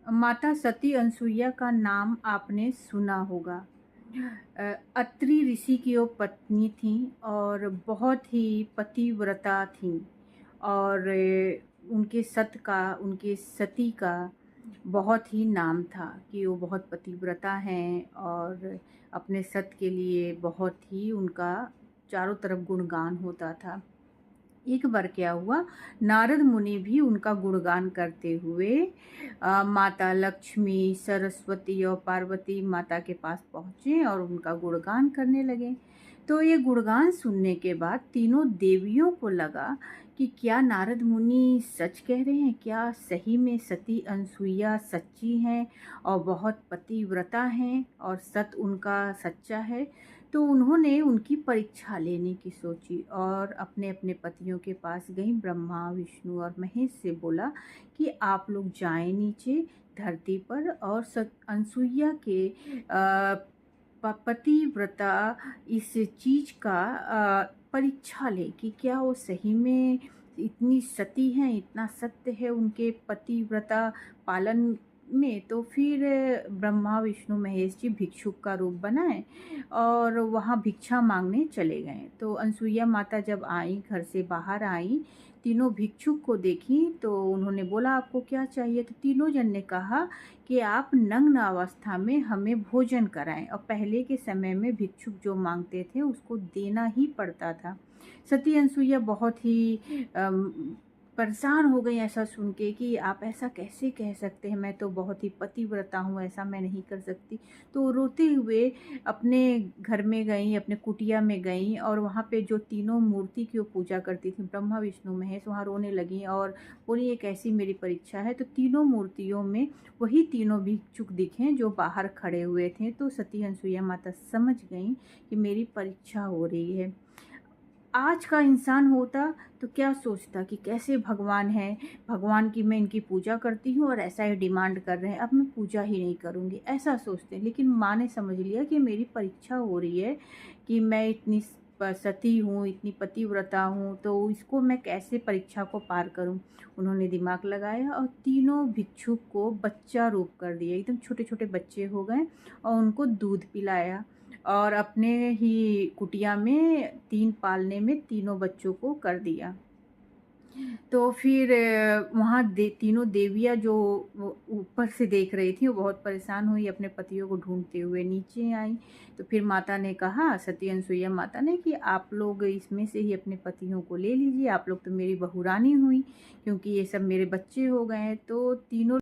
माता सती अनसुईया का नाम आपने सुना होगा। अत्रि ऋषि की वो पत्नी थीं और बहुत ही पतिव्रता थीं और उनके सती का बहुत ही नाम था कि वो बहुत पतिव्रता हैं और अपने सत के लिए बहुत ही उनका चारों तरफ गुणगान होता था। एक बार क्या हुआ, नारद मुनि भी उनका गुणगान करते हुए माता लक्ष्मी, सरस्वती और पार्वती माता के पास पहुँचे और उनका गुणगान करने लगे। तो ये गुणगान सुनने के बाद तीनों देवियों को लगा कि क्या नारद मुनि सच कह रहे हैं, क्या सही में सती अनसुईया सच्ची हैं और बहुत पतिव्रता हैं और सत उनका सच्चा है। तो उन्होंने उनकी परीक्षा लेने की सोची और अपने अपने पतियों के पास गई, ब्रह्मा, विष्णु और महेश से बोला कि आप लोग जाएं नीचे धरती पर और अनसुईया के पतिव्रता इस चीज का परीक्षा ले कि क्या वो सही में इतनी सती हैं, इतना सत्य है उनके पतिव्रता पालन में। तो फिर ब्रह्मा, विष्णु, महेश जी भिक्षुक का रूप बनाए और वहाँ भिक्षा मांगने चले गए। तो अनसुईया माता जब आई, घर से बाहर आई, तीनों भिक्षुक को देखी तो उन्होंने बोला आपको क्या चाहिए। तो तीनों जन ने कहा कि आप नग्न अवस्था में हमें भोजन कराएं। और पहले के समय में भिक्षुक जो मांगते थे उसको देना ही पड़ता था। सती अनसुईया बहुत ही परेशान हो गई ऐसा सुन के कि आप ऐसा कैसे कह सकते हैं, मैं तो बहुत ही पतिव्रता हूँ, ऐसा मैं नहीं कर सकती। तो रोते हुए अपने घर में गई, अपने कुटिया में गई और वहाँ पे जो तीनों मूर्ति की वो पूजा करती थी, ब्रह्मा, विष्णु, महेश, वहाँ रोने लगी और बोली एक ऐसी मेरी परीक्षा है। तो तीनों मूर्तियों में वही तीनों भिक्षुक दिखे जो बाहर खड़े हुए थे। तो सती अनसुईया माता समझ गई कि मेरी परीक्षा हो रही है। आज का इंसान होता तो क्या सोचता कि कैसे भगवान है, भगवान की मैं इनकी पूजा करती हूँ और ऐसा ही डिमांड कर रहे हैं, अब मैं पूजा ही नहीं करूँगी, ऐसा सोचते हैं। लेकिन माँ ने समझ लिया कि मेरी परीक्षा हो रही है कि मैं इतनी सती हूँ, इतनी पतिव्रता हूँ, तो इसको मैं कैसे परीक्षा को पार करूँ। उन्होंने दिमाग लगाया और तीनों भिक्षुक को बच्चा रूप कर दिया, एकदम छोटे छोटे बच्चे हो गए और उनको दूध पिलाया और अपने ही कुटिया में 3 पालने में तीनों बच्चों को कर दिया। तो फिर वहाँ तीनों देवियाँ जो वो ऊपर से देख रही थी, वो बहुत परेशान हुई, अपने पतियों को ढूँढते हुए नीचे आई। तो फिर माता ने कहा, सती अनसुईया माता ने, कि आप लोग इसमें से ही अपने पतियों को ले लीजिए, आप लोग तो मेरी बहुरानी हुई, क्योंकि ये सब मेरे बच्चे हो गए हैं। तो तीनों